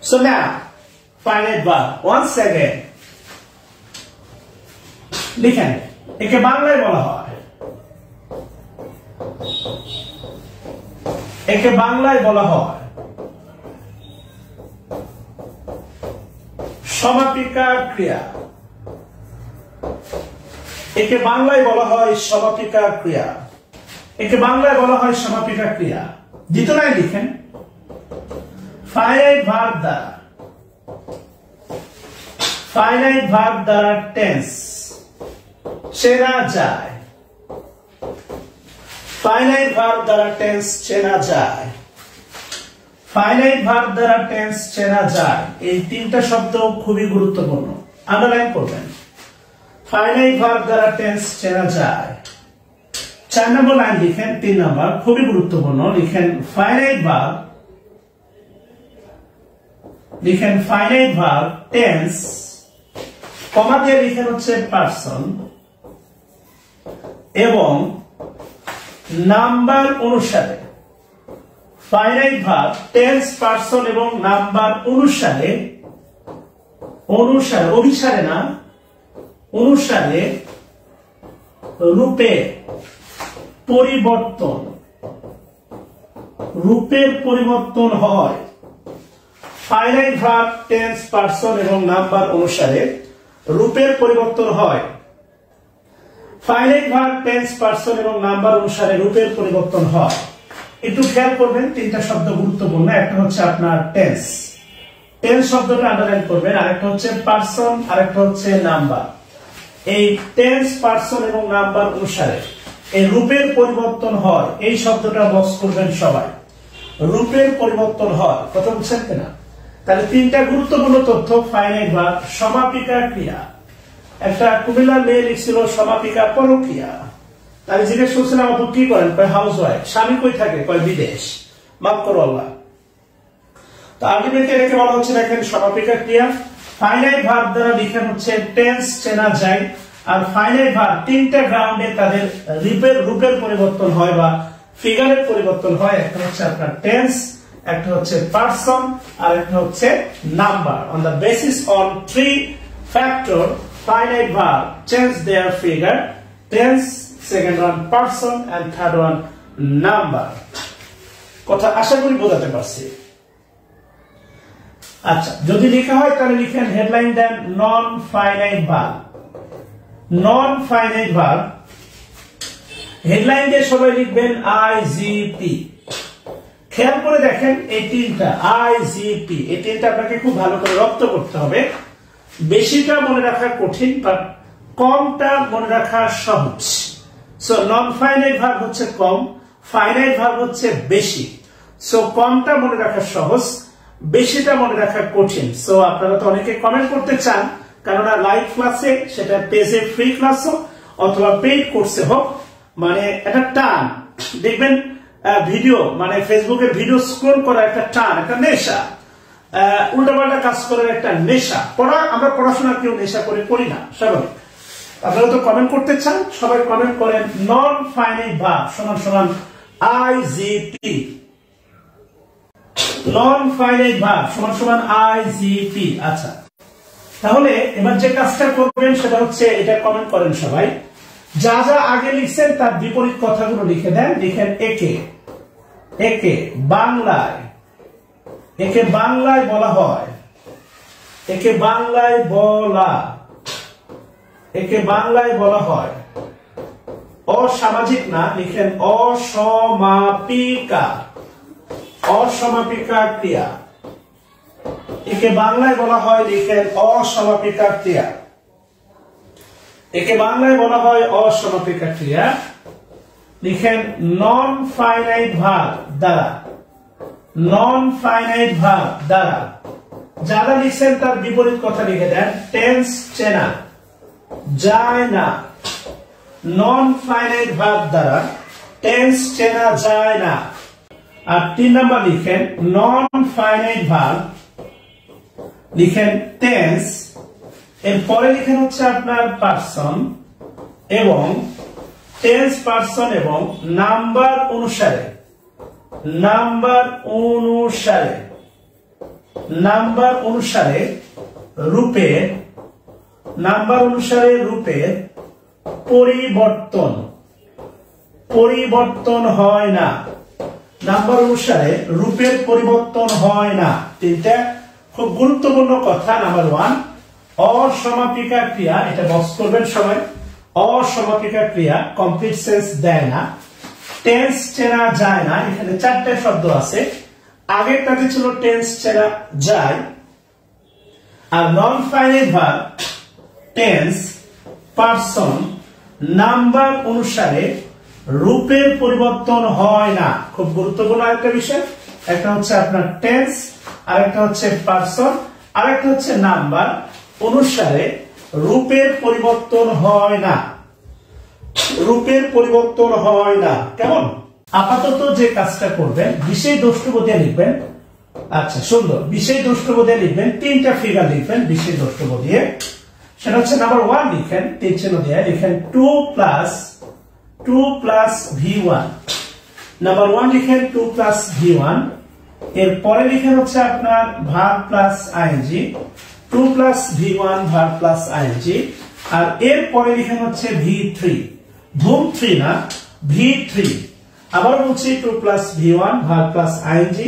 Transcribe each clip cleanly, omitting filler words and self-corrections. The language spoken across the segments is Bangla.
So now finite verb once again লিখেন একে বাংলায় বলা হয় সমাপিকা ক্রিয়া। একে বাংলায় বলা হয় সমাপিকা ক্রিয়া। দ্বিতীয় লাইন লিখেন ফাইনাইট ভার্ব দ্বারা টেন্স চেনা যায়। ফাইনাইট ভার্ব দ্বারা টেন্স চেনা যায়। এই তিনটা শব্দ খুবই গুরুত্বপূর্ণ, আন্ডারলাইন করবেন। ফাইনাইট ভার্ব দ্বারা টেন্স চেনা যায়। 4 নম্বর লাইন লিখেন, 3 নম্বর খুবই গুরুত্বপূর্ণ, লিখেন ফাইনাইট ভার্ব টেন্স কমা দিয়ে লিখেন হচ্ছে পারসন এবং নাম্বার অনুসারে। ফাইনাইট ভার্ব টেন্স পারসন এবং নাম্বার অনুসারে রূপের পরিবর্তন হয়। ফাইনাইট ভার্ব টেন্স পারসন এবং নাম্বার অনুসারে রূপের পরিবর্তন হয়। ফাইনাইট ভার্ব টেন্স পারসন এবং নাম্বার অনুসারে রূপের পরিবর্তন হয়। একটু খেয়াল করবেন, তিনটা শব্দ গুরুত্বপূর্ণ। একটা হচ্ছে আপনার টেন্স শব্দটা আন্ডারলাইন করবেন, আরেকটা হচ্ছে পারসন, আরেকটা হচ্ছে নাম্বার। এই টেন্স পারসন এবং নাম্বার অনুসারে এই রূপের পরিবর্তন হয়, এই শব্দটা বক্স করবেন সবাই। রূপের পরিবর্তন হয়, কথা বুঝছেন কিনা? তাহলে তিনটা গুরুত্বপূর্ণ তথ্য। ফাইনাইট ভার্ব সমাপিকা ক্রিয়া। একটা কুমিল্লার মেয়ে লিখছিল সমাপিকা পরক্রিয়া। তাহলে জিজ্ঞেস করছিলাম আপু কি করেন? House wife. স্বামী কই থাকে? বিদেশ। মাফ করো আল্লাহ। তো আলটিমেটলি এটাকে বলা হচ্ছে দেখেন সমাপিকা ক্রিয়া। ফাইনাইট ভার্ব দ্বারা লিখেন হচ্ছে টেন্স চেনা যায়। আর ফাইনাইট ভার্ব তিনটা গ্রাউন্ডে তাদের রূপের পরিবর্তন হয় বা ফিগারের পরিবর্তন হয়। একটা হচ্ছে আপনার টেন্স, একটা হচ্ছে পারসন, আর একটা হচ্ছে number. On the basis on 3 factor finite verb change their figure: tense, second one person, and third one number. কথা আশা করি বোঝাতে পারছি। আচ্ছা, যদি লেখা হয় তাহলে লিখেন হেডলাইন দেন নন ফাইনাইট ভার্ব। হেডলাইন দিয়ে সবাই লিখবেন আইজিপি। খেয়াল করে দেখেন এই তিনটা আইজিপি, এই তিনটা আপনাকে খুব ভালো করে রপ্ত করতে হবে। বেশিটা মনে রাখা কঠিন, বাট কমটা মনে রাখা সহজ। সো নন ফাইনাইট ভার্ব হচ্ছে কম, ফাইনাইট ভার্ব হচ্ছে বেশি। সো কমটা মনে রাখা সহজ, বেশিটা মনে রাখা কঠিন। সো আপনারা তো অনেকে কমেন্ট করতে চান, কেননা লাইভ ক্লাসে, সেটা পেজে ফ্রি ক্লাস হোক অথবা পেইড কোর্সে হোক, মানে একটা টান দেখবেন ভিডিও, মানে ফেসবুকের ভিডিও স্ক্রল করা একটা টান, একটা নেশা, উল্টাপাল্টা কাজ করার একটা নেশা। আমরা পড়াশোনা কেউ নেশা করে করি না, স্বাভাবিক। আপনারা তো কমেন্ট করতে চান, সবাই কমেন্ট করেন নন ফাইনাইট ভার্ব সমান আইজিপি। নন ফাইনাইট ভার্ব সমান আইজিপি। আচ্ছা, তাহলে এবার যে কাজটা করবেন সেটা হচ্ছে এটা কমেন্ট করেন সবাই। যা যা আগে লিখছেন তার বিপরীত কথাগুলো লিখে দেন। লিখেন একে বাংলায় বলা হয়। একে বাংলায় বলা হয় অসামাজিক না, লিখেন অসমাপিকা ক্রিয়া। একে বাংলায় বলা হয়, লিখেন অসমাপিকা ক্রিয়া। একে বাংলায় বলা হয় অসমাপিকা ক্রিয়া, লিখেন নন ফাইনাইট ভার্ব দ্বারা। যারা লিখছেন তার বিপরীত কথা লিখে দেন। টেন্স চেনা যায় না, নন ফাইনাইট ভার্ব দ্বারা টেন্স চেনা যায় না। আর 3 নাম্বার লিখেন নন ফাইনাইট ভার্ব, লিখেন টেন্স, এরপরে লিখেন হচ্ছে আপনার পারসন এবং টেন্স পারসন এবং নাম্বার অনুসারে নাম্বার অনুসারে রূপের পরিবর্তন হয় না। নাম্বার অনুসারে রূপের পরিবর্তন হয় না। তিনটা খুব গুরুত্বপূর্ণ কথা। নাম্বার 1, অসমাপিকা ক্রিয়া, এটা বক্স করবেন সবাই। অসমাপিকা ক্রিয়া কমপ্লিট সেন্স দেয় না, টেন্স চেনা যায় না। এখানে 4টা শব্দ আছে, আগেরটাতে ছিল টেন্স চেনা যায়, আর non finite verb, tense, person, number অনুসারে রূপের পরিবর্তন হয় না। খুব গুরুত্বপূর্ণ একটা বিষয়। একটা হচ্ছে আপনার টেন্স, আর একটা হচ্ছে পারসন, আর একটা হচ্ছে নাম্বার অনুসারে রূপের পরিবর্তন হয় না। রূপের পরিবর্তন হয় না। কেমন? আপাতত যে কাজটা করবেন, বিশেষ দ্রষ্টব্য দিয়ে লিখবেন। আচ্ছা, সুন্দর। বিশেষ দ্রষ্টব্য দিয়ে লিখবেন, 3টা ফিগার লিখবেন বিশেষ দ্রষ্টব্য দিয়ে। সেটা হচ্ছে নাম্বার 1 লিখেন, 3 চিহ্ন দিয়ে লিখেন 2 প্লাস v1। নাম্বার 1 লিখেন 2 প্লাস v1। এরপরে লিখেন হচ্ছে আপনার verb plus ING, 2 plus v1 verb plus ING. আর এরপরে লিখেন হচ্ছে v3, ধুম 3 না, v3। আবার বলছি 2 plus v1 verb plus ING,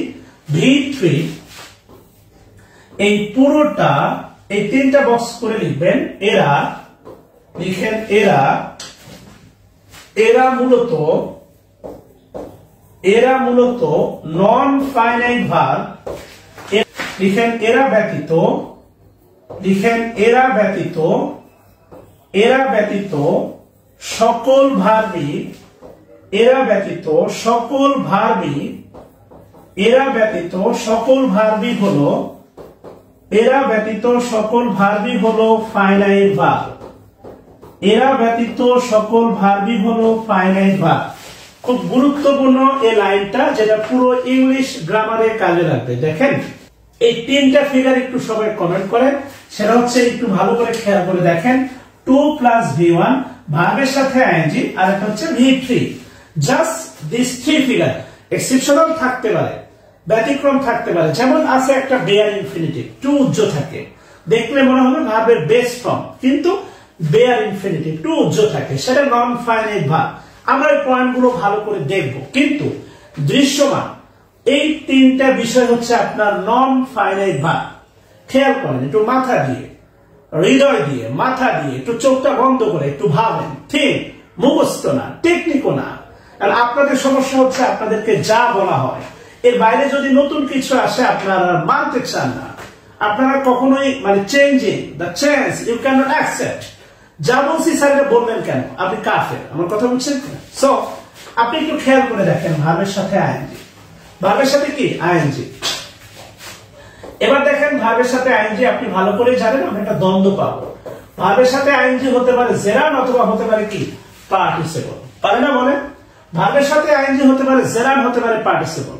v3। এই পুরোটা, এই 3টা বক্স করে লিখবেন। এরা লিখেন, এরা মূলত নন ফাইনাইট ভার্ব। লিখেন এরা ব্যতীত সকল ভার্বই হলো ফাইনাইট ভার্ব। খুব গুরুত্বপূর্ণ এই লাইনটা, যেটা পুরো ইংলিশ গ্রামারে কাজে লাগবে। দেখেন এই 3টা ফিগার একটু সবাই কমেন্ট করেন। সেটা হচ্ছে একটু ভালো করে খেয়াল করে দেখেন। 2 প্লাস v1 ভার্বের সাথে আইএনজি, আর একটা হচ্ছে v3। Just this 3 figure. Exceptional থাকতে পারে, ব্যতিক্রম থাকতে পারে। যেমন আছে একটা বেয়ার ইনফিনিটিভ, টু উজ্জ থাকে, দেখলে মনে হবে ভার্বের বেস ফর্ম, কিন্তু বেয়ার ইনফিনিটিভ টু উজ্জ থাকে, সেটা নন ফাইনাইট ভার্ব। আমরা এই পয়েন্টগুলো ভালো করে দেখব, কিন্তু দৃশ্যমান এই 3টা বিষয় হচ্ছে আপনার নন ফাইনাইট ভার্ব। খেয়াল করেন, একটু মাথা দিয়ে, হৃদয় দিয়ে, মাথা দিয়ে একটু চোখটা বন্ধ করে একটু ভাবেন। ঠিক মুখস্থ না, টেকনিকও না। আর আপনাদের সমস্যা হচ্ছে আপনাদেরকে যা বলা হয় এর বাইরে যদি নতুন কিছু আসে আপনারা মানতে চান না। আপনারা কখনোই changing the change you can not accept. যা বলছি স্যার এটা বলবেন কেন, আপনি কাফের। আমার কথা বুঝছেন? সো আপনি একটু খেয়াল করে দেখেন, ভার্বের সাথে আইএনজি, ভার্বের সাথে কি আইএনজি। এবার দেখেন ভার্বের সাথে আইএনজি আপনি ভালো করে জানেন, আমরা একটা দ্বন্দ্ব পাবো। ভার্বের সাথে আইএনজি হতে পারে জেরান, অথবা হতে পারে কি পার্টিসিপল। পারে না বলেন? ভার্বের সাথে আইএনজি হতে পারে জেরান, হতে পারে পার্টিসিপল।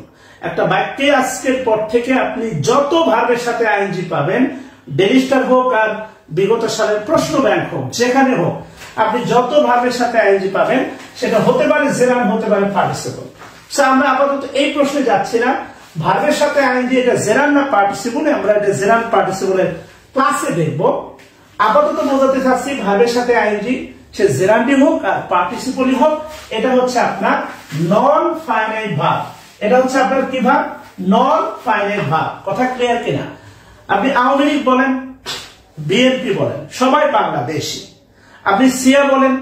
একটা বাক্যে আজকের পর থেকে আপনি যত ভার্বের সাথে আইএনজি পাবেন, ডেইলি স্টার হোক আর বিগত সালের প্রশ্ন ব্যাংক হোক, যেখানে হোক, আপনি যত ভার্বের সাথে আইএনজি পাবেন সেটা হতে পারে জেরান, হতে পারে পার্টিসিপল। আমরা আপাতত এই প্রশ্নে যাচ্ছি না, ভার্বের সাথে আইএনজি এটা জেরান না পার্টিসিপল, আমরা এটা জেরান পার্টিসিপলের ক্লাসে দেখব। আপাতত বোঝাতে চাচ্ছি ভার্বের সাথে আইএনজি সে জেরান্ডি হোক আর পার্টিসিপলই হোক, এটা হচ্ছে আপনার নন ফাইনাইট ভার্ব। এটা হচ্ছে আপনার কি ভার্ব? নন ফাইনাইট ভার্ব। কথা ক্লিয়ার কিনা? আপনি আওয়ামী লীগ বলেন, বিএনপি বলেন, সবাই বাংলাদেশী। আপনি শিয়া বলেন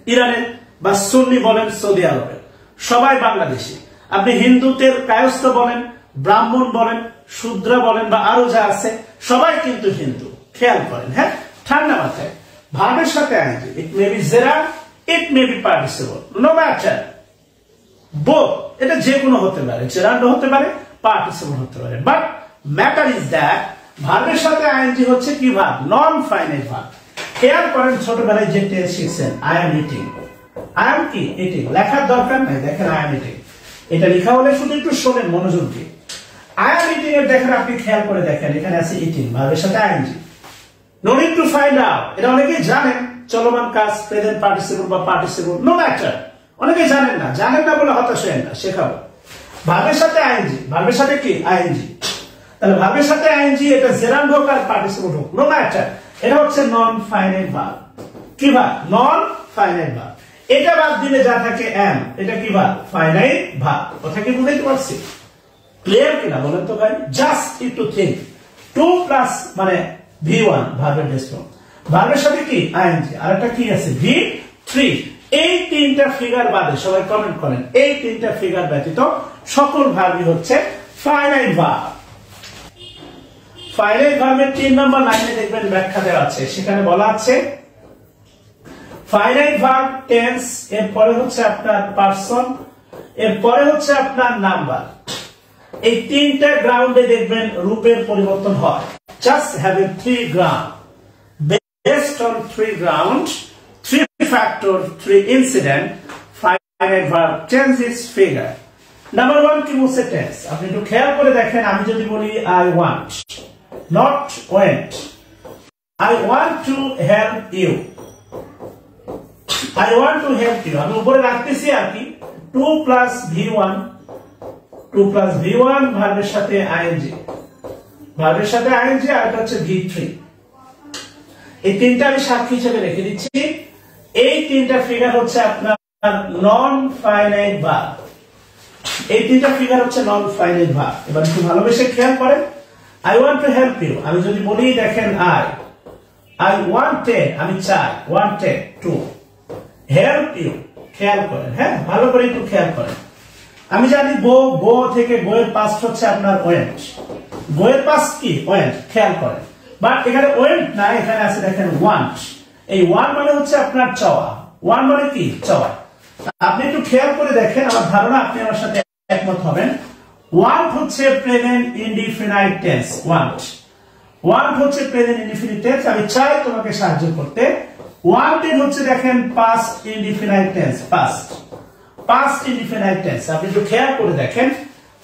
ইরানের, বা সুন্নি বলেন সৌদি আরবের, সবাই বাংলাদেশী। আপনি হিন্দুদের কায়স্থ বলেন, ব্রাহ্মণ বলেন, শূদ্র বলেন, বা আরো যা আছে, সবাই কিন্তু হিন্দু। খেয়াল করেন, হ্যাঁ, ঠান্ডা মাথায়। ভার্বের সাথে ING, it may be gerund, it may be participle, no matter both. এটা যে কোনো হতে পারে, জেরান্ড হতে পারে, পার্টিসিপল হতে পারে। বাট ম্যাটার ইজ দ্যাট ভার্বের সাথে আইএনজি হচ্ছে কি ভার্ব? নন ফাইনাইট ভার্ব। খেয়াল করেন ছোটবেলায় যে টেন্স শিখছেন, I am eating. I am কি? ইটিং। লেখার দরকার নাই, দেখেন আই এম ইটিং। এটা লেখা হলে শুধু একটু শোনেন মনোযোগ দিয়ে। আই এম ইটিং এর দেখেন, আপনি খেয়াল করে দেখেন, এখানে আছে ইটিং, ভার্বের সাথে ING. No need to find out, এটা অনেকেই জানেন। চলমান কাজ, প্রেজেন্ট পার্টিসিপল বা পার্টিসিপল, নো ম্যাটার। অনেকেই জানেন না বলে হতাশ হয়েন না, শেখাবো। ভার্বের সাথে আইএনজি, ভার্বের সাথে কি আইএনজি। তাহলে ভার্বের সাথে আইএনজি, এটা জেরান্ড হোক আর পার্টিসিপল হোক, নো ম্যাটার, এটা হচ্ছে নন ফাইনাইট ভার্ব। কি ভার্ব? নন ফাইনাইট ভার্ব। এটা বাদ দিলে যা থাকে এম, এটা কি ভার্ব? Finite verb. কথা কি বুঝতে পারছি? ক্লিয়ার কিনা বলেন তো ভাই? জাস্ট একটু থিঙ্ক। 2 প্লাস মানে V1 ভার্বের বেস ফর্ম, ভার্বের সাথে কি আইএনজি, আর একটা কি আছে V3। এই তিনটা ফিগার বাদে সবাই কমেন্ট করেন, এই তিনটা ফিগার ব্যতীত সকল ভার্বই হচ্ছে ফাইনাইট ভার্ব। ফাইনাইট ভার্বের 3 নম্বর লাইনে দেখবেন ব্যাখ্যা দেওয়া আছে, সেখানে বলা আছে ফাইনাইট ভার্ব টেন্স, এর পরে হচ্ছে আপনার পারসন, এর পরে হচ্ছে আপনার নাম্বার। এই তিনটা গ্রাউন্ডে দেখবেন রূপের পরিবর্তন হয়। Just having 3 ground, based on 3 ground, 3 factor, 3 incident, finite verb changes figure. Number 1 কি বলছে tense, আপনি একটু খেয়াল করে দেখেন। আমি যদি বলি I want, not went, I want to help you, I want to help you, আমি উপরে রাখতেছি আর কি 2 plus V1, 2 plus V1 ভার্বের সাথে ing, ভার্বের সাথে ing, আর এটা হচ্ছে V3। এই তিনটা আমি সাক্ষী হিসেবে রেখে দিচ্ছি। এই তিনটা ফিগার হচ্ছে আপনার নন ফাইনাইট ভার্ব, এই তিনটা ফিগার হচ্ছে নন ফাইনাইট ভার্ব। এবার একটু ভালোবেসে খেয়াল করেন। I want to help you, আমি যদি বলি দেখেন I wanted, আমি চাই, wanted to help you, খেয়াল করেন, হ্যাঁ ভালো করে একটু খেয়াল করেন। আমি জানি গো থেকে গোয়ের পাস্ট হচ্ছে আপনার ওয়েন্ট, গোয়ের পাস্ট কি ওয়েন্ট, খেয়াল করেন। বাট এখানে ওয়েন্ট না, এখানে আছে দেখেন ওয়ান্ট। এই ওয়ান মানে হচ্ছে আপনার চাওয়া, ওয়ান মানে কি চাওয়া। আপনি একটু খেয়াল করে দেখেন, আমার ধারণা আপনি আমার সাথে একমত হবেন। ওয়ান্ট হচ্ছে প্রেজেন্ট ইনডিফিনাইট টেন্স, ওয়ান্ট হচ্ছে প্রেজেন্ট ইনডিফিনিট টেন্স, আমি চাই তোমাকে সাহায্য করতে। ওয়ান্টেড হচ্ছে দেখেন past indefinite tense, past indefinite tense. আপনি একটু খেয়াল করে দেখেন,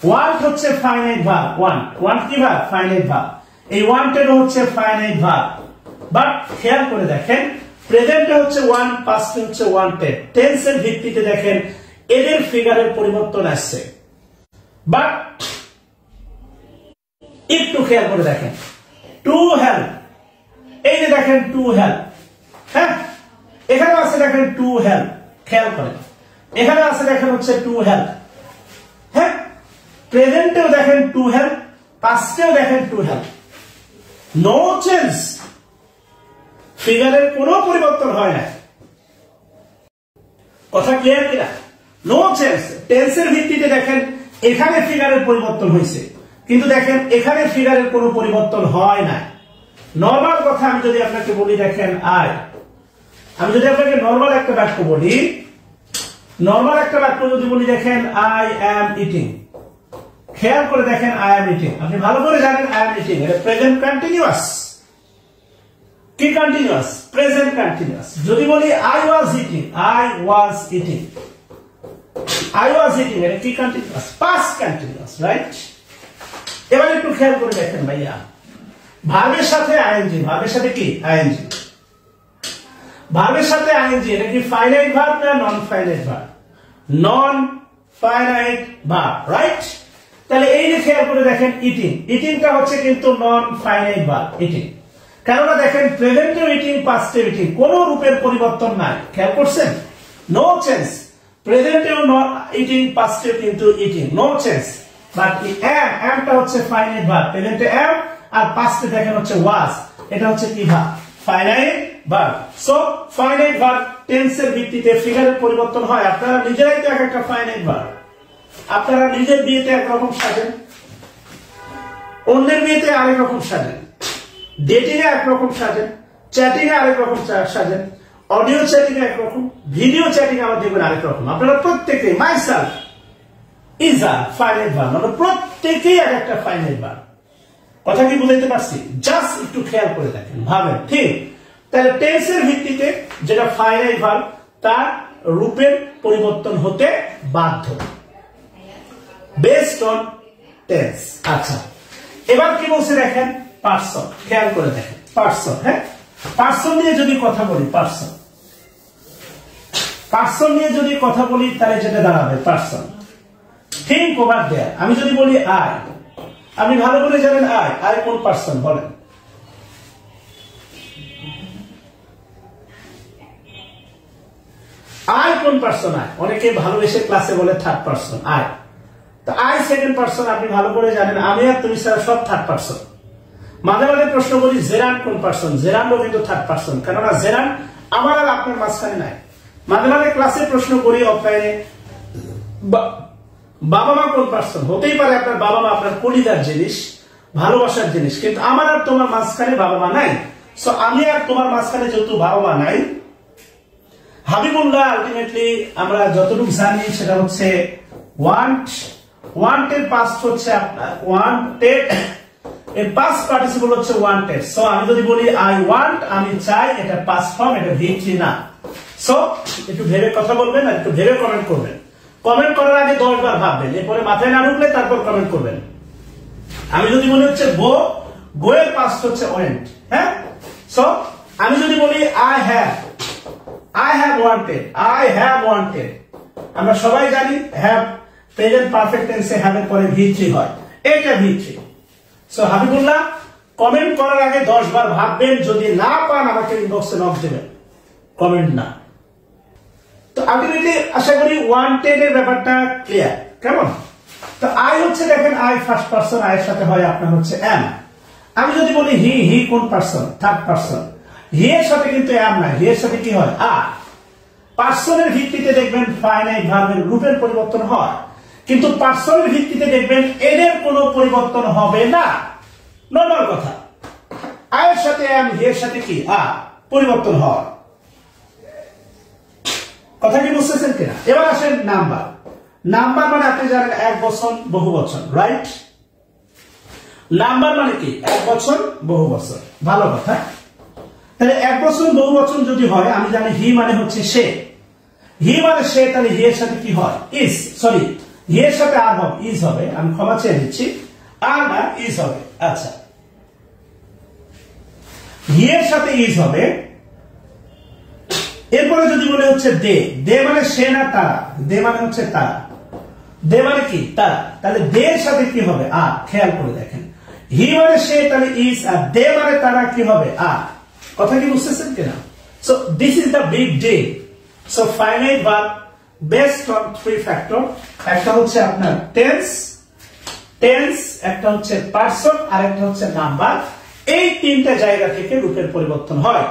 ওয়ান্ট হচ্ছে ফাইনাইট ভার্ব, ওয়ান্ট কি ভার্ব? Finite verb. এই ওয়ান্টেড হচ্ছে ফাইনাইট ভার্ব, বাট খেয়াল করে দেখেন প্রেজেন্টে হচ্ছে ওয়ান, পাস্টে হচ্ছে ওয়ান্টেড। টেন্সের ভিত্তিতে দেখেন এদের ফিগারের পরিবর্তন আসছে, বাট একটু খেয়াল করে দেখেন টু হেল্প, এই যে দেখেন টু হেল্প, হ্যাঁ এখানে আছে দেখেন টু হেল্প, খেয়াল করেন এখানে আছে দেখেন হচ্ছে টু হেল্প, হ্যাঁ প্রেজেন্টেও দেখেন টু হেল্প, পাস্টেও দেখেন টু হেল্প। নো চেঞ্জ, ফিগারের কোনো পরিবর্তন হয় না। কথা ক্লিয়ার কিনা? No change. টেন্সের ভিত্তিতে দেখেন এখানে ফিগারের পরিবর্তন হয়েছে, কিন্তু দেখেন এখানে ফিগারের কোনো পরিবর্তন হয় না। নরমাল কথা আমি যদি আপনাকে বলি দেখেন আমি যদি আপনাকে নরমাল একটা বাক্য বলি, নরমাল একটা বাক্য যদি বলি দেখেন আই অ্যাম ইটিং, খেয়াল করে দেখেন আই অ্যাম ইটিং, আপনি ভালো করে জানেন আই অ্যাম ইটিং এটা প্রেজেন্ট কন্টিনিউয়াস। কি কন্টিনিউয়াস? Present continuous. যদি বলি I was eating, I was eating, I was eating এটা কি কন্টিনিউয়াস? Past continuous, right? এবার একটু খেয়াল করে দেখেন ভাইয়া, ভার্বের সাথে আইএনজি, ভার্বের সাথে কি আইএনজি, ভার্বের সাথে আইএনজি এটা কি ফাইনাইট ভার্ব না নন ফাইনাইট ভার্ব? নন ফাইনাইট ভার্ব, রাইট? তাহলে এই যে খেয়াল করে দেখেন ইটিং, ইটিংটা হচ্ছে কিন্তু নন ফাইনাইট ভার্ব, ইটিং। কেননা দেখেন প্রেজেন্টেও ইটিং, পাস্টেও ইটিং, কোন রূপের পরিবর্তন নাই, খেয়াল করছেন? No change. প্রেজেন্টেও ইটিং, পাস্টেও কিন্তু ইটিং, নো চেঞ্জ। বাট এমটা হচ্ছে ফাইনাইট ভার্ব, প্রেজেন্টে এম আর পাস্টে দেখেন হচ্ছে ওয়াজ, এটা হচ্ছে কি verb? Finite verb. So finite verb টেন্সের ভিত্তিতে ফিগারের পরিবর্তন হয়। আপনারা নিজেরাই তো একটা ফাইনাইট ভার্ব, আপনারা নিজের বিয়েতে একরকম সাজেন, অন্যের বিয়েতে আরেক রকম সাজেন, ডেটিং এ একরকম সাজেন, চ্যাটিং এ আরেক রকম সাজেন, অডিও চ্যাটিং এ একরকম, ভিডিও চ্যাটিং আবার দেখবেন আরেক রকম। আপনারা প্রত্যেকে myself is a finite verb, মানে প্রত্যেকেই এক একটা ফাইনাইট ভার্ব। কথা কি বুঝাইতে পারছি? জাস্ট একটু খেয়াল করে দেখেন, ভাবেন, ঠিক? তাহলে টেন্সের ভিত্তিতে যেটা ফাইনাইট ভার্ব তার রূপের পরিবর্তন হতে বাধ্য, বেসড অন টেন্স। আচ্ছা, এবার কি বলছে দেখেন পারসন, খেয়াল করে দেখেন পারসন। হ্যাঁ, পারসন নিয়ে যদি কথা বলি, পারসন নিয়ে যদি কথা বলি তাহলে যেটা দাঁড়াবে পারসন। থিঙ্ক ওভার দেয়ার। আমি যদি বলি আপনি ভালো করে জানেন আই কোন পার্সন বলেন? আই কোন পার্সন? আই অনেকে ভালোবেসে ক্লাসে বলে থার্ড পার্সন আই। তো আই সেকেন্ড পার্সন, আপনি ভালো করে জানেন আমি আর তুমি ছাড়া সব থার্ড পার্সন। মাঝে মাঝে প্রশ্ন করি জেরান কোন পার্সন? জেরানও কিন্তু থার্ড পার্সন, কেননা জেরান আমার আর আপনার মাঝখানে নাই। মাঝে মাঝে ক্লাসে প্রশ্ন করি অফলাইনে বাবা মা কোন পার্সন? হতেই পারে আপনার বাবা মা আপনার কলিজার জিনিস, ভালোবাসার জিনিস, কিন্তু আমার আর তোমার মাঝখানে বাবা মা নাই। সো আমি আর তোমার মাঝখানে যেহেতু বাবা মা নাই, হাবিবুল্লাহ আলটিমেটলি আমরা যতটুকু জানি সেটা হচ্ছে ওয়ান্ট। ওয়ান্টের পাস্ট হচ্ছে আপনার ওয়ান্টেড, এর পাস্ট পার্টিসিপল হচ্ছে ওয়ান্টেড। সো আমি যদি বলি আই ওয়ান্ট, আমি চাই, এটা পাস্ট ফর্ম, এটা ভিথ্রি না। সো একটু ভেবে কথা বলবেন আর একটু ভেবে কমেন্ট করবেন। কমেন্ট করার আগে 10 বার ভাববেন, এরপরে মাথায় না ঢুকলে তারপর কমেন্ট করবেন। আমি যদি বলি হচ্ছে গো, গো এর পাস্ট হচ্ছে ওয়েন্ট। হ্যাঁ, সো আমি যদি বলি I have wanted, I have wanted, আমরা সবাই জানি হ্যাভ প্রেজেন্ট পারফেক্ট টেন্সে হ্যাভ এর পরে ভিথ্রি হয়, এটা ভিথ্রি। সো হাবিবুল্লাহ কমেন্ট করার আগে 10 বার ভাববেন, যদি না পান আমাকে ইনবক্সে নক দেবেন, কমেন্ট না। তো আলটিমেটলি আশা করি ওয়ান্টেড এর ব্যাপারটা ক্লিয়ার, কেমন? তো আই হচ্ছে দেখেন আই ফার্স্ট পারসন, আই এর সাথে হয় আপনার হচ্ছে এম। আমি যদি বলি হি কোন পারসন? Third person. হি এর সাথে কিন্তু এম না, হি এর সাথে কি হয়? আর। পার্সনের ভিত্তিতে দেখবেন ফাইনাইট ভার্বের রূপের পরিবর্তন হয়, কিন্তু পার্সনের ভিত্তিতে দেখবেন এর কোনো পরিবর্তন হবে না। নরমাল কথা, আই এর সাথে এম, হি এর সাথে কি আর পরিবর্তন হয়। কথা কি বুঝতেছেন কিনা? এবার আসেন নাম্বার। নাম্বার মানে আপনি জানেন এক বচন বহু বচন, রাইট? নাম্বার মানে কি? এক বচন বহু বচন, ভালো কথা। তাহলে এক বচন বহু বচন যদি হয়, আমি জানি হি মানে হচ্ছে সে, হি মানে সে, তাহলে হি এর সাথে কি হয়? ইজ, সরি হি এর সাথে আর হবে, ইজ হবে, আমি ক্ষমা চেয়ে দিচ্ছি, আর না ইজ হবে। আচ্ছা, হি এর সাথে ইজ হবে। এরপরে যদি বলে হচ্ছে দে, দে মানে সে না তারা, দে মানে হচ্ছে তারা, দে মানে কি? তারা, তাহলে দে এর সাথে কি হবে? আর। খেয়াল করে দেখেন, হি মানে সে, তাহলে ইজ, আর দে মানে তারা কি হবে? আর। কথা কি বুঝতেছেন কিনা? So this is the big day. So finite verb based on 3 factor. একটা হচ্ছে আপনার টেন্স, একটা হচ্ছে পারসন, আর একটা হচ্ছে নাম্বার। এই তিনটা জায়গা থেকে রূপের পরিবর্তন হয়।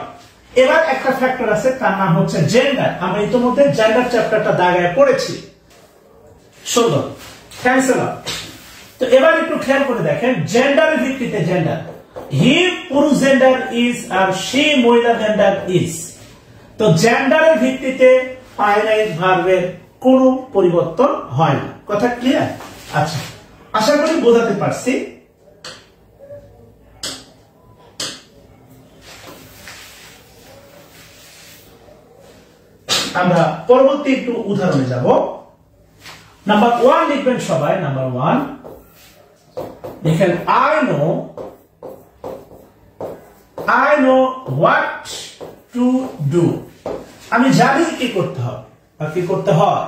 এবার একটা ফ্যাক্টর আছে, তার নাম হচ্ছে জেন্ডার। আমরা ইতিমধ্যে জেন্ডার চ্যাপ্টারটা দাগায় পড়েছি, সুন্দর, থ্যাঙ্কস আ লট। তো এবার একটু খেয়াল করে দেখেন, জেন্ডারের ভিত্তিতে জেন্ডার, হি পুরুষ জেন্ডার ইজ, আর সে মহিলা জেন্ডার ইজ। তো জেন্ডারের ভিত্তিতে ফাইনাইট ভার্বের কোনো পরিবর্তন হয় না। কথা ক্লিয়ার? আচ্ছা, আশা করি বোঝাতে পারছি। আমরা পরবর্তী একটু উদাহরণে যাব। নাম্বার 1 লিখবেন সবাই। নাম্বার 1 লিখেন I know what to do. আমি জানি কি করতে হবে আর কি করতে হয়।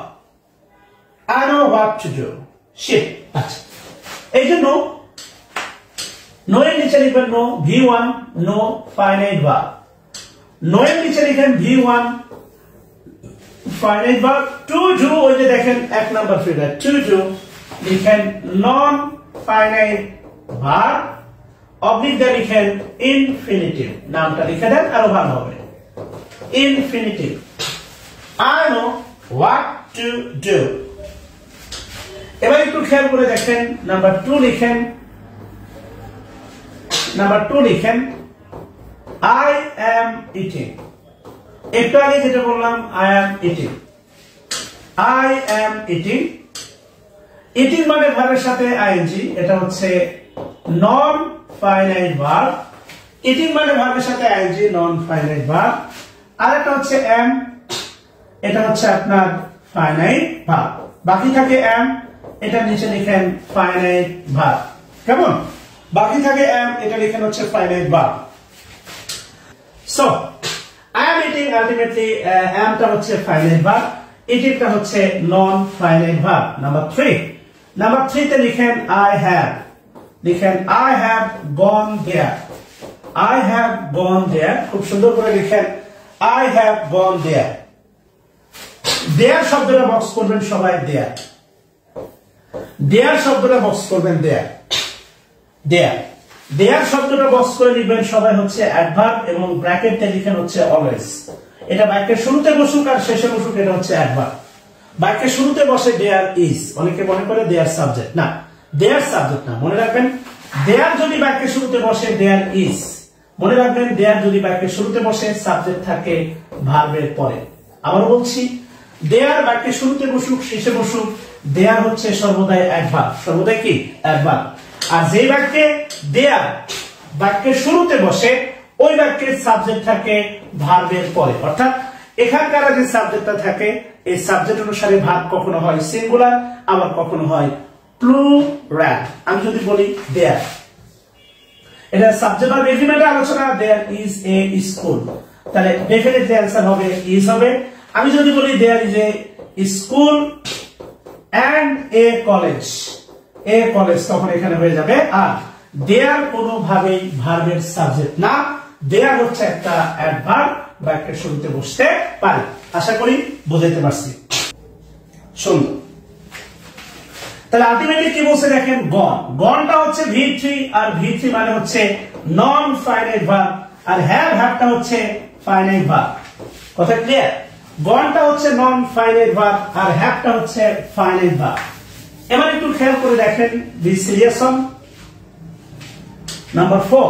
I know what to do, shit. আচ্ছা, এই জন্য নো এর নিচে লিখবেন know, V1 know finite verb. Know এর নিচে লিখেন V1 finite verb. To do, ওই যে দেখেন 1 নাম্বার ফিগার, টু ডু লিখেন নন ফাইনাইট ভার্ব, অবলিক দিয়ে লিখেন ইনফিনিটিভ। নামটা লিখে দেন, আরো ভালো হবে। Infinitive, I know what to do. এবার একটু খেয়াল করে দেখেন, নাম্বার 2 লিখেন। নাম্বার 2 লিখেন আই অ্যাম ইটিং। একটু আগে যেটা বললাম, I am eating, I am eating. Eating মানে ভার্বের সাথে আইএনজি, এটা হচ্ছে নন ফাইনাইট ভার্ব। ইটিং মানে ভার্বের সাথে আইএনজি, নন ফাইনাইট ভার্ব। আর একটা হচ্ছে এম, এটা হচ্ছে আপনার ফাইনাইট ভার্ব। বাকি থাকে এম, এটা নিচে লিখেন ফাইনাইট ভার্ব। কেমন? বাকি থাকে এম, এটা লিখেন হচ্ছে finite verb. So I am eating, ultimately এমটা হচ্ছে ফাইনাইট ভার্ব, ইটিংটা হচ্ছে নন ফাইনাইট ভার্ব। নাম্বার 3 তে লিখেন আই হ্যাভ। লিখেন I have gone there, I have gone there, খুব সুন্দর করে লিখেন আই হ্যাভ গন দেয়ার। দেয়ার শব্দটা বক্স করবেন সবাই, দেয়ার, দেয়ার শব্দটা বক্স করবেন, দেয়ার, দেয়ার, দেয়ার শব্দটা বক্স করে লিখবেন সবাই হচ্ছে অ্যাডভার্ব এবং ব্র্যাকেটে লিখেন হচ্ছে অলওয়েজ। এটা বাক্যের শুরুতে বসুক আর শেষে বসুক, এটা হচ্ছে অ্যাডভার্ব। বাক্যের শুরুতে বসে দেয়ার ইজ, অনেকে মনে করে দেয়ার সাবজেক্ট, না দেয়ার সাবজেক্ট না, মনে রাখবেন দেয়ার যদি বাক্যের শুরুতে বসে দেয়ার ইজ, মনে রাখবেন দেয়ার যদি বাক্যের শুরুতে বসে সাবজেক্ট থাকে ভার্বের পরে। আবার বলছি, দেয়ার বাক্যের শুরুতে বসুক শেষে বসুক, দেয়ার হচ্ছে সর্বদাই অ্যাডভার্ব, সর্বদাই কি অ্যাডভার্ব। আর যে বাক্যে দেয়ার বাক্যের শুরুতে বসে ওই বাক্যের সাবজেক্ট থাকে ভার্বের পরে, অর্থাৎ এখানকার যে সাবজেক্টটা থাকে এই সাবজেক্ট অনুসারে ভার্ব কখনো হয় সিঙ্গুলার আবার কখনো হয় প্লুরাল। আমি যদি বলি দেয়ার, এটা সাবজেক্ট ভার্ব এগ্রিমেন্টের আলোচনা, দেয়ার ইজ এ স্কুল, তাহলে ডেফিনেটলি অ্যান্সার হবে ইজ হবে। আমি যদি বলি there is a school and a college, a college, তখন এখানে হয়ে যাবে আর দেয়ার কোনোভাবেই ভার্বের সাবজেক্ট না, দেয়ার হচ্ছে একটা অ্যাডভার্ব, বাক্যের শুরুতে বসতে পারে। আশা করি বুঝাইতে পারছি। শুনুন তাহলে আলটিমেটলি কি বলছে দেখেন, গন, গনটা হচ্ছে V3 আর V3 মানে হচ্ছে নন ফাইনাইট ভার্ব, আর হ্যাভ, হ্যাভটা হচ্ছে ফাইনাইট ভার্ব। কথা ক্লিয়ার? গনটা হচ্ছে নন ফাইনাইট ভার্ব আর হ্যাভটা হচ্ছে ফাইনাইট ভার্ব। এবার একটু খেয়াল করে দেখেন, be serious on number 4।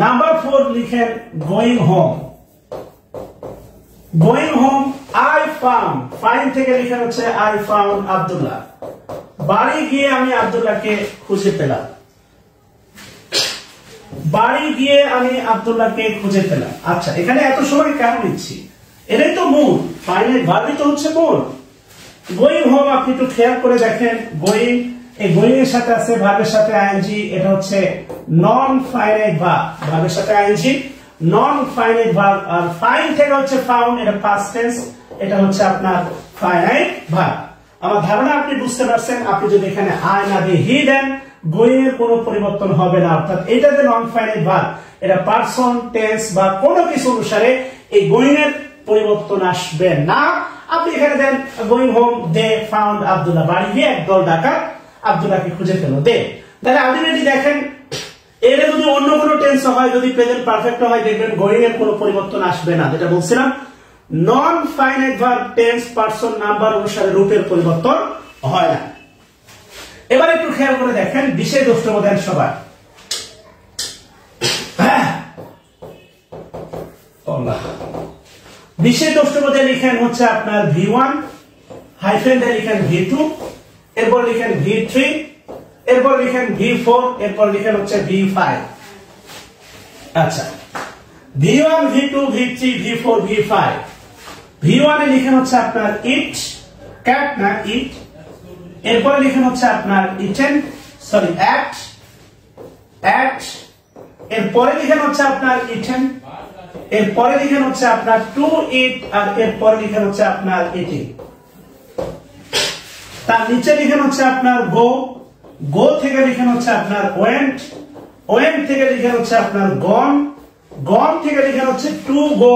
Number 4 লিখেন going home, going home I found, fine থেকে লিখেন হচ্ছে আই ফাউন্ড আব্দুল্লাহ, বাড়ি গিয়ে আমি আব্দুল্লাহকে খুঁজে পেলাম, বাড়ি গিয়ে আমি আব্দুল্লাহকে খুঁজে পেলাম। আচ্ছা, এখানে এত সময় কেন নিচ্ছি? এটাই তো মূল, ফাইনাইট ভার্বই তো হচ্ছে মূল। গোয়িং হোম আপনি একটু খেয়াল করে দেখেন, গোয়িং, এই গোয়িং এর সাথে আছে ভার্বের সাথে আইএনজি, এটা হচ্ছে নন ফাইনাইট ভার্ব, ভার্বের সাথে আইএনজি নন ফাইনাইট ভার্ব। আর ফাইন থেকে হচ্ছে ফাউন্ড, এটা পাস্ট টেন্স, এটা হচ্ছে আপনার ফাইনাইট ভার্ব। আমার ধারণা আপনি বুঝতে পারছেন। আপনি যদি এখানে আই না দিয়ে হি দেন, গোয়িং এর কোনো পরিবর্তন হবে না, অর্থাৎ এটা যে নন ফাইনাইট ভার্ব, এটা পারসন, টেন্স বা কোনো কিছু অনুসারে এই গোয়িং এর পরিবর্তন আসবে না। আপনি এখানে then going home they found Abdullah, বাড়ি গিয়ে একদল ডাকাত আব্দুল্লাহকে খুঁজে পেল, দে। তাহলে আলটিমেটলি দেখেন, এটা যদি অন্য কোনো টেন্স হয়, যদি প্রেজেন্ট পারফেক্ট হয়, দেখবেন গোয়িং এর কোনো পরিবর্তন আসবে না। যেটা বলছিলাম, নন finite verb tense person number অনুসারে রূপের পরিবর্তন হয় না। এবার একটু খেয়াল করে দেখেন, বিশেষ দ্রষ্টব্য দেন সবাই। বিশেষ দ্রষ্টব্য লিখেন হচ্ছে আপনার V1, হাইফেন দিয়ে লিখেন V2, এরপর লিখেন V3, এরপর লিখেন V4, এরপর লিখেন হচ্ছে V5। আচ্ছা, V1, V2, V3, V4, V5। V1 এ লিখেন হচ্ছে আপনার ইট, ক্যাট না ইট, এরপরে লিখেন হচ্ছে আপনার ইটেন, সরি অ্যাট, অ্যাট, এরপরে লিখেন হচ্ছে আপনার ইটেন, এরপরে লিখেন হচ্ছে আপনার টু ইট, আর এরপরে লিখেন হচ্ছে আপনার ইটিং। তার নিচে লিখেন হচ্ছে আপনার গো, গো থেকে লিখেন হচ্ছে আপনার ওয়েন্ট, ওয়েন্ট থেকে লিখেন হচ্ছে আপনার গন, গন থেকে লিখেন হচ্ছে টু গো,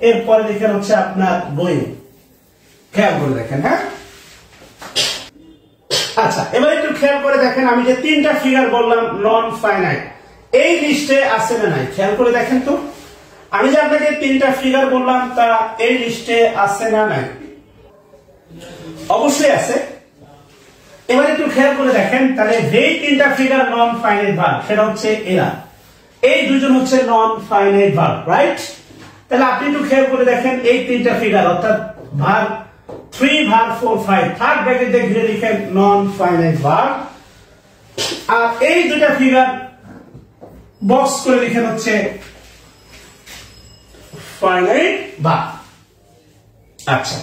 এরপরে লিখেন হচ্ছে আপনার গোয়িং। খেয়াল করে দেখেন, হ্যাঁ। আচ্ছা, এবার একটু খেয়াল করে দেখেন, আমি যে তিনটা ফিগার বললাম নন ফাইনাইট, এই লিস্টে আছে না নাই? খেয়াল করে দেখেন তো, আমি যে আপনাকে তিনটা ফিগার বললাম তা এই লিস্টে আছে না নাই? অবশ্যই আছে। এবার একটু খেয়াল করে দেখেন, তাহলে যেই তিনটা ফিগার নন ফাইনাইট ভার্ব, সেটা হচ্ছে এরা, এই দুজন হচ্ছে নন ফাইনাইট ভার্ব, রাইট? তাহলে আপনি একটু খেয়াল করে দেখেন, এই তিনটা ফিগার অর্থাৎ ভার্ব 3, ভার্ব 4, 5, থার্ড ব্র্যাকেট দিয়ে ঘিরে লিখেন নন ফাইনাইট ভার্ব। আর এই দুটা ফিগার বক্স করে লিখেন হচ্ছে ফাইনাইট ভার্ব। আচ্ছা,